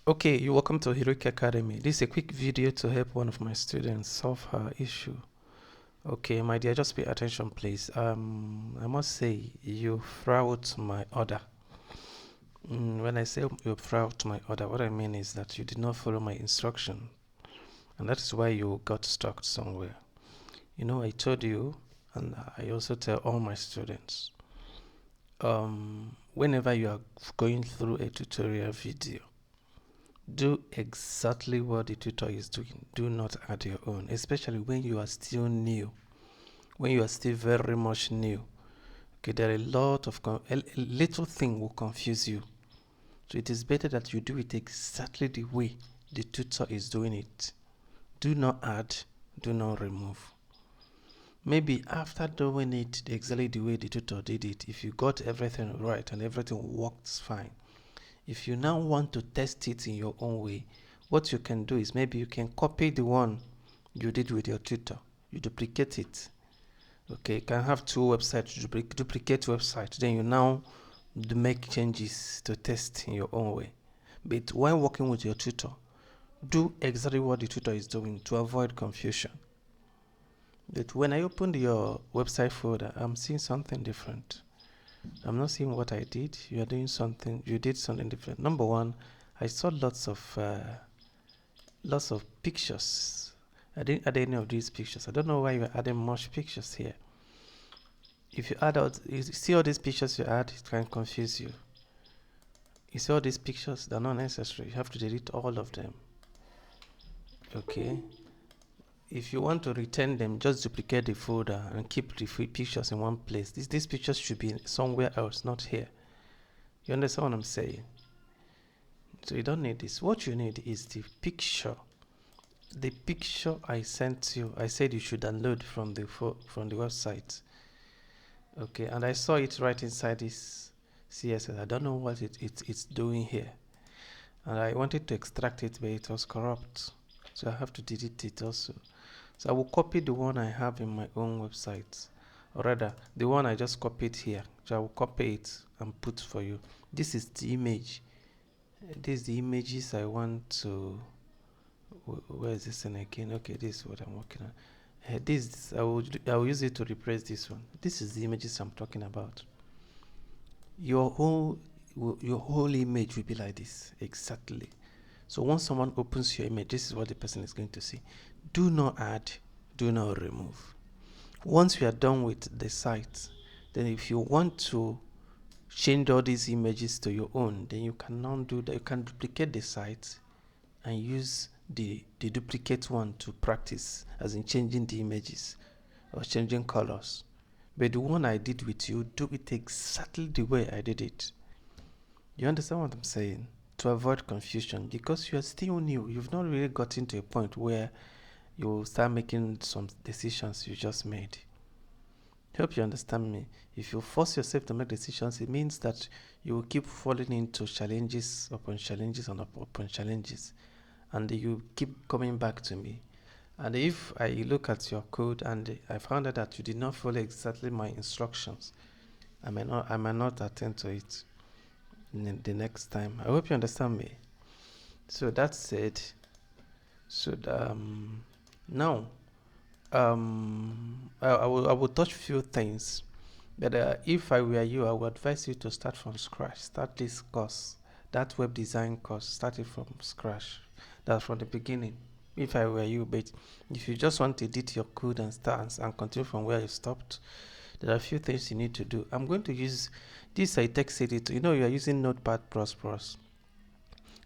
Okay, you're welcome to Heroic Academy. This is a quick video to help one of my students solve her issue. Okay, my dear, just pay attention, please. I must say you fraud my order. When I say you fraud my order, what I mean is that you did not follow my instruction, and that is why you got stuck somewhere. You know, I told you, and I also tell all my students, whenever you are going through a tutorial video, do exactly what the tutor is doing. Do not add your own, especially when you are still new, when you are still very much new. Okay, there are a lot of a little thing will confuse you. So it is better that you do it exactly the way the tutor is doing it. Do not add, do not remove. Maybe after doing it exactly the way the tutor did it, if you got everything right and everything works fine, if you now want to test it in your own way, what you can do is maybe you can copy the one you did with your tutor. You duplicate it. Okay, you can have two websites, duplicate website. Then you now make changes to test in your own way. But when working with your tutor, do exactly what the tutor is doing to avoid confusion. But when I opened your website folder, I'm seeing something different. I'm not seeing what I did. You are doing something. You did something different. Number one, I saw lots of pictures. I didn't add any of these pictures. I don't know why you are adding much pictures here. If you add out, you see all these pictures you add, it can confuse you. You see all these pictures, they're not necessary. You have to delete all of them. Okay. If you want to return them, just duplicate the folder and keep the pictures in one place. These pictures should be somewhere else, not here. You understand what I'm saying? So you don't need this. What you need is the picture. The picture I sent you, I said you should download from the website. Okay, and I saw it right inside this CSS. I don't know what it's doing here. And I wanted to extract it, but it was corrupt. So I have to delete it also. So I will copy the one I have in my own website. Or rather, the one I just copied here. So I will copy it and put for you. This is the image. This is the images I want to... Where is this one again? Okay, this is what I'm working on. This I will use it to replace this one. This is the images I'm talking about. Your whole image will be like this exactly. So once someone opens your image, this is what the person is going to see. Do not add, do not remove. Once you are done with the site, then if you want to change all these images to your own, then you can now do that. You can duplicate the site and use the duplicate one to practice, as in changing the images or changing colors. But the one I did with you, do it exactly the way I did it. You understand what I'm saying? To avoid confusion, because you are still new. You've not really gotten to a point where you will start making some decisions you just made. Hope you understand me. If you force yourself to make decisions, it means that you will keep falling into challenges upon challenges and upon challenges, and you keep coming back to me. And if I look at your code and I found out that you did not follow exactly my instructions, I might not attend to it the next time. I hope you understand me. So that's it. So now I will touch few things. But if I were you, I would advise you to start from scratch. Start this course, that web design course. Start it from scratch. That's from the beginning. If I were you, but if you just want to edit your code and start and continue from where you stopped, there are a few things you need to do. I'm going to use this a text editor. You know, you are using Notepad++.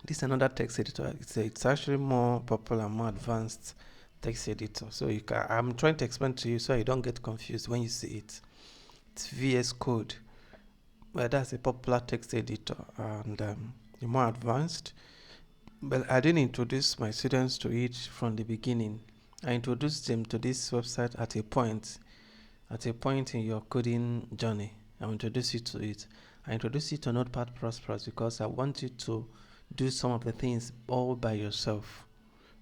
This is another text editor. It's actually more popular, more advanced text editor. So I'm trying to explain to you so you don't get confused when you see it. It's VS Code. Well, that's a popular text editor and more advanced. But I didn't introduce my students to it from the beginning. I introduced them to this website at a point in your coding journey. I introduced you to it. I introduced you to Notepad++ because I want you to do some of the things all by yourself.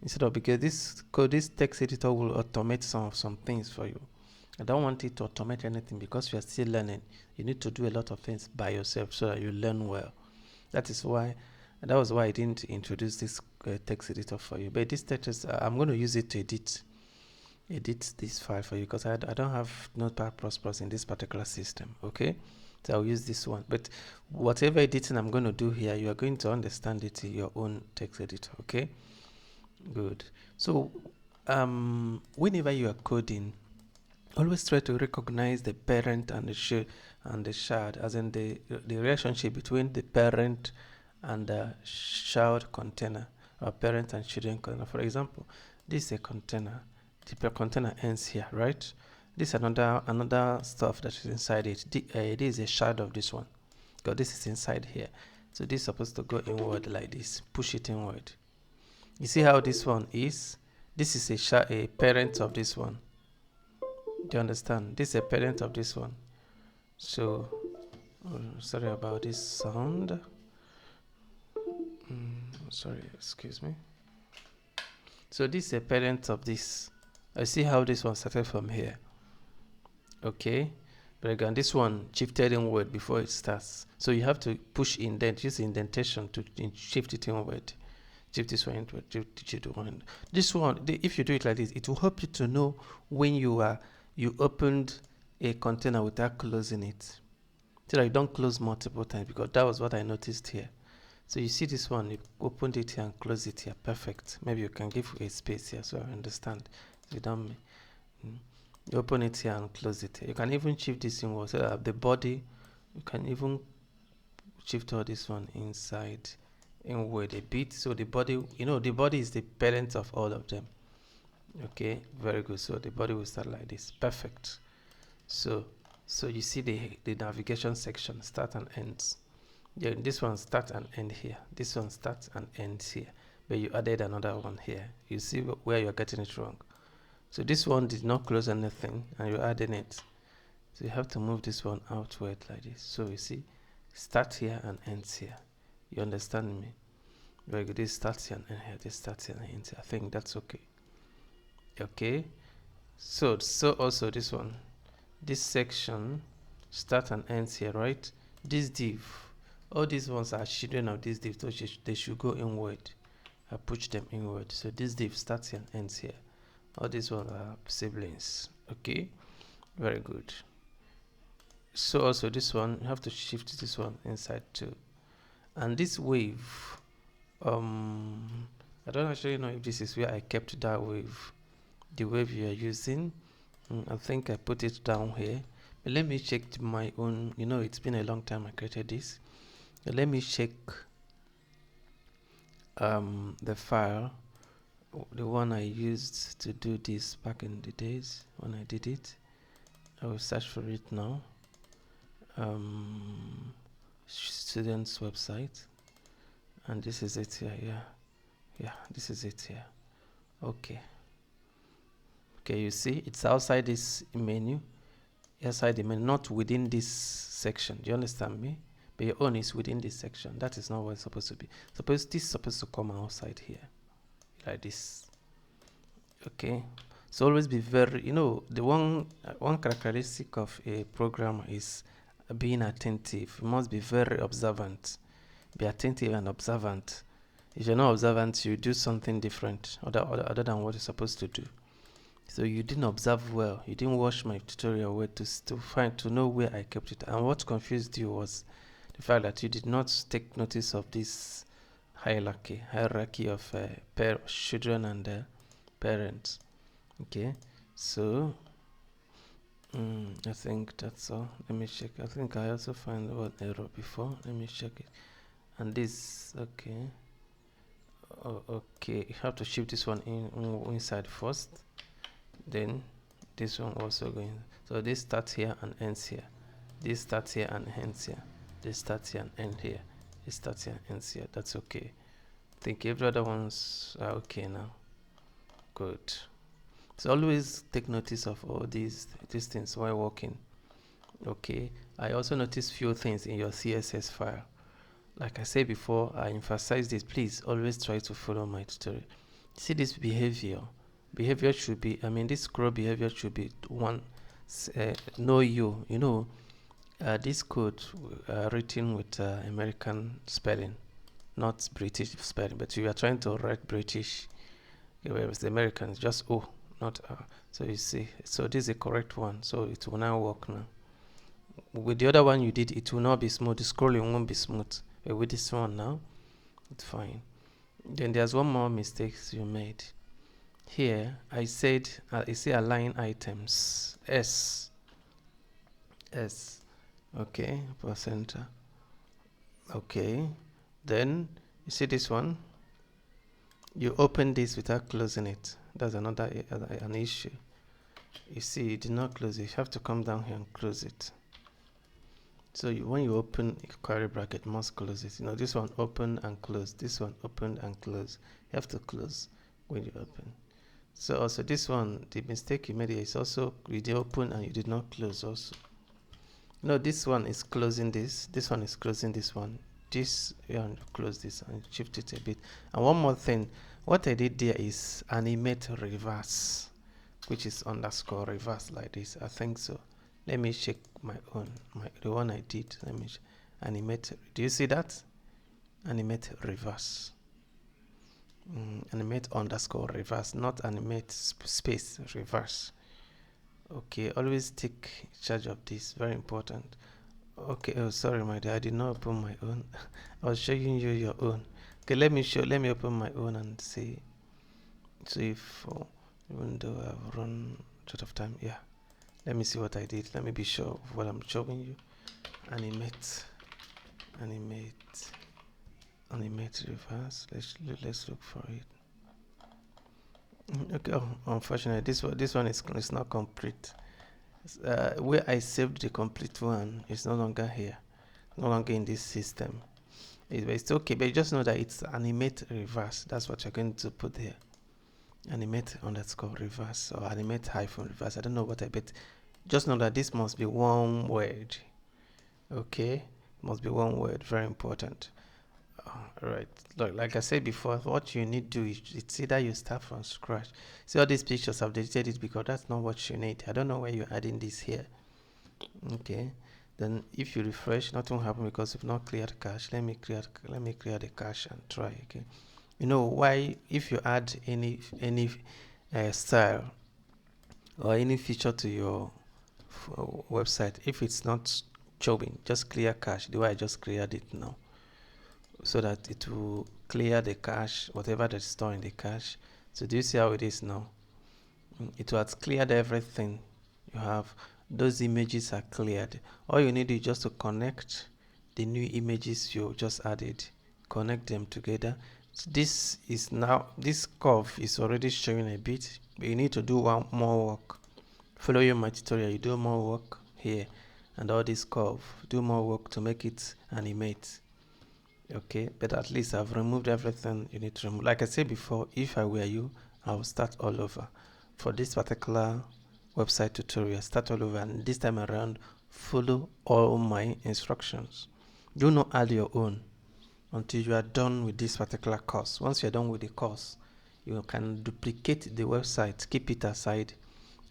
Because this text editor will automate some things for you. I don't want it to automate anything because you are still learning. You need to do a lot of things by yourself so that you learn well. That is why And that was why I didn't introduce this text editor for you. But this text, I'm going to use it to edit this file for you, because I don't have Notepad++ in this particular system. Okay, so I'll use this one. But whatever editing I'm going to do here, you are going to understand it in your own text editor. Okay, good. So whenever you are coding, always try to recognize the parent and the child, as in the relationship between the parent and the child container, or parent and children container. For example, this is a container. The container ends here, right? This is another stuff that is inside it. It is a child of this one, because this is inside here. So this is supposed to go inward like this. Push it inward. You see how this one is? This is a parent of this one. Do you understand? This is a parent of this one. So, sorry about this sound. Sorry, excuse me. So this is a parent of this. I see how this one started from here. Okay, but again, this one shifted inward before it starts. So you have to push indent, use indentation to shift it inward. Shift this one inward, shift it one. This one, if you do it like this, it will help you to know when you opened a container without closing it. So that you don't close multiple times, because that was what I noticed here. So you see this one, you opened it here and close it here. Perfect. Maybe you can give a space here so I understand. You don't you open it here and close it here. You can even shift this inward, so that the body, you can even shift all this one inside inward a bit. So the body, the body is the parent of all of them. Okay, very good. So the body will start like this. Perfect. So you see the navigation section, start and ends. Yeah, this one start and end here. This one starts and ends here. But you added another one here. You see where you're getting it wrong. So this one did not close anything, and you're adding it. So you have to move this one outward like this. So you see, start here and ends here. You understand me? Very good. This starts here and ends here. This starts here and ends here. I think that's okay. Okay. So also this one. This section start and ends here, right? This div, all these ones are children of this div, so they should go inward. I push them inward. So this div starts here and ends here. All these ones are siblings. Okay, very good. So also this one, you have to shift this one inside too. And this wave, I don't actually know if this is where I kept that wave, the wave you are using. I think I put it down here, but let me check my own. It's been a long time I created this. So let me check the file, the one I used to do this back in the days when I did it. I will search for it now. Students website, and this is it here. Yeah, this is it here. Okay, you see it's outside this menu, outside the menu, not within this section. Do you understand me? But your own is within this section. That is not what it's supposed to be. This is supposed to come outside here like this. Okay, so always be very, the one characteristic of a programmer is being attentive. You must be very observant. Be attentive and observant. If you're not observant, you do something different other than what you're supposed to do. So you didn't observe well. You didn't watch my tutorial well to know where I kept it. And what confused you was the fact that you did not take notice of this hierarchy of children and parents. Okay, so I think that's all. Let me check. I think I also found one error before. Let me check it. And this, okay. Okay, you have to shift this one inside first. Then this one also going. So this starts here and ends here. This starts here and ends here. This starts here and ends here. This starts here and ends here. That's okay. I think every other ones are okay now. Good. So always take notice of all these things while working. Okay. I also noticed few things in your CSS file. Like I said before, I emphasize this. Please always try to follow my tutorial. See this behavior. Behavior should be, this scroll behavior should be one, know you. This code written with American spelling. not British spelling, but you are trying to write British, whereas the Americans just O, not R. So you see, so this is the correct one, so it will now work now. With the other one you did, it will not be smooth, the scrolling won't be smooth. But with this one now, it's fine. Then there's one more mistake you made. Here, I said, you see align items, S, okay, for center. Okay, then you see this one, you open this without closing it. That's another an issue. You see, you did not close it. You have to come down here and close it. So when you open a curly bracket, must close it. You know, this one open and close. This one open and close. You have to close when you open. So also this one, the mistake you made here is also you did open and you did not close also. No, this one is closing this. This one is closing this one. This, you have to close this and shift it a bit. And one more thing, what I did there is animate reverse, which is underscore reverse like this. I think so. Let me check my own, the one I did. Let me animate. Do you see that? Animate reverse. Animate underscore reverse, not animate space reverse. Okay, always take charge of this. Very important. Okay. Oh, sorry, my dear. I did not open my own. I was showing you your own. Okay, let me open my own and see. See if even though I've run short of time, yeah. Let me see what I did. Let me be sure of what I'm showing you. Animate reverse. Let's look for it. Okay. Oh, unfortunately, this one is not complete. Where I saved the complete one is no longer here, no longer in this system. It's okay, but just know that it's animate reverse. That's what you're going to put here. Animate underscore reverse or animate hyphen reverse. I don't know what I bet. Just know that this must be one word. Okay, must be one word. Very important. Right. Look, like I said before, what you need to do is it's either you start from scratch. See all these pictures, I've deleted it because that's not what you need. I don't know why you're adding this here. Okay. Then if you refresh, nothing will happen because you've not cleared cache. Let me clear the cache and try. Okay. You know why? If you add any style or any feature to your website, if it's not showing, just clear cache the way I just cleared it now, so that it will clear the cache, whatever that's stored in the cache. So do you see how it is now? It has cleared everything you have. Those images are cleared. All you need is just to connect the new images you just added, connect them together. So this curve is already showing a bit, but you need to do one more work. Following my tutorial, you do more work here, and all this curve, do more work to make it animate. Okay, but at least I've removed everything you need to remove. Like I said before, if I were you, I would start all over. For this particular website tutorial, start all over, and this time around, follow all my instructions. Do not add your own until you are done with this particular course. Once you're done with the course, you can duplicate the website, keep it aside,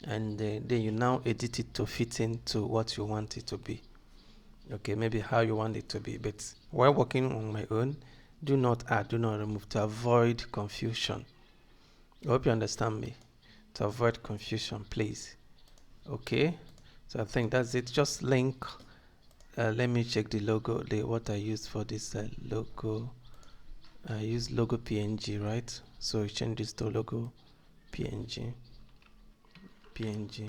and then you now edit it to fit into what you want it to be. Okay, maybe how you want it to be, but while working on my own, do not add, do not remove, to avoid confusion. I hope you understand me. To avoid confusion, please. Okay, so I think that's it. Just link. Let me check the logo. What I used for this logo. I use logo PNG, right? So change this to logo PNG.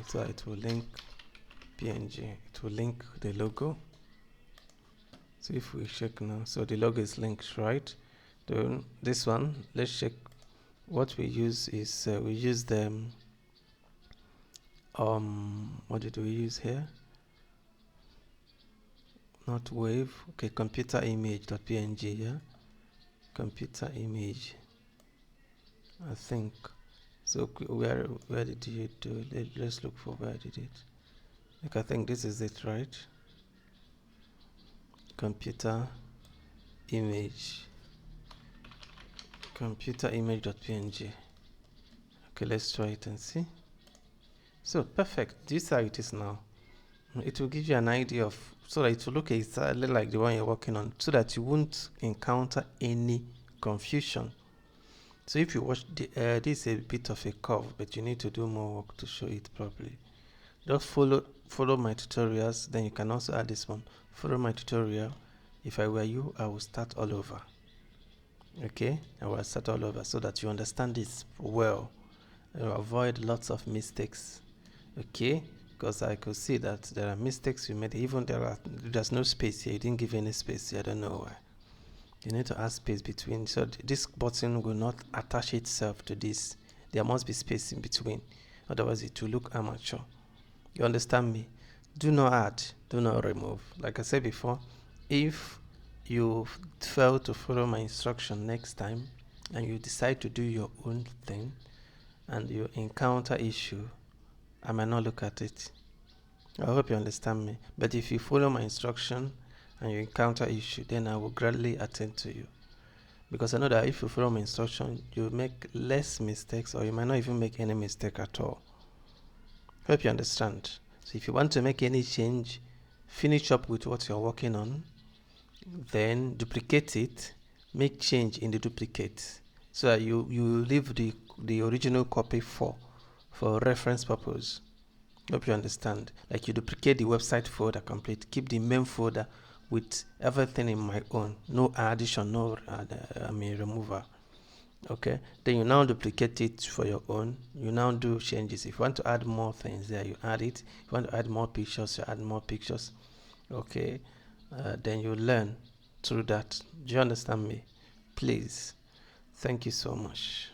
So it will link PNG. It will link the logo. So if we check now, so the logo is linked, right? Then this one, let's check. What we use is we use the what did we use here? Not wave. Okay, computer image.png. Yeah, computer image. I think so. Where did you do? Let's look for where I did it. Like I think this is it, right? Computer image.png. Okay, let's try it and see. So perfect. This is how it is now. It will give you an idea of so that it will look exactly like the one you're working on, so that you won't encounter any confusion. So if you watch this is a bit of a curve, but you need to do more work to show it properly. Just follow my tutorials, then you can also add this one. Follow my tutorial. If I were you, I will start all over. Okay, I will start all over so that you understand this well. You avoid lots of mistakes. Okay, because I could see that there are mistakes you made. Even there's no space here. You didn't give any space here. I don't know why. You need to add space between, so this button will not attach itself to this. There must be space in between, otherwise it will look amateur. You understand me? Do not add, do not remove. Like I said before, if you fail to follow my instruction next time and you decide to do your own thing and you encounter issue, I might not look at it. I hope you understand me. But if you follow my instruction and you encounter issue, then I will gladly attend to you. Because I know that if you follow my instruction, you make less mistakes, or you might not even make any mistake at all. Hope you understand. So if you want to make any change, finish up with what you're working on, then duplicate it, make change in the duplicate, so that you leave the original copy for reference purpose. Hope you understand. Like you duplicate the website folder complete, keep the main folder with everything in my own, no addition, no removal. Okay, then you now duplicate it for your own. You now do changes. If you want to add more things there, you add it. If you want to add more pictures, you add more pictures. Okay, then you learn through that. Do you understand me? Please, thank you so much.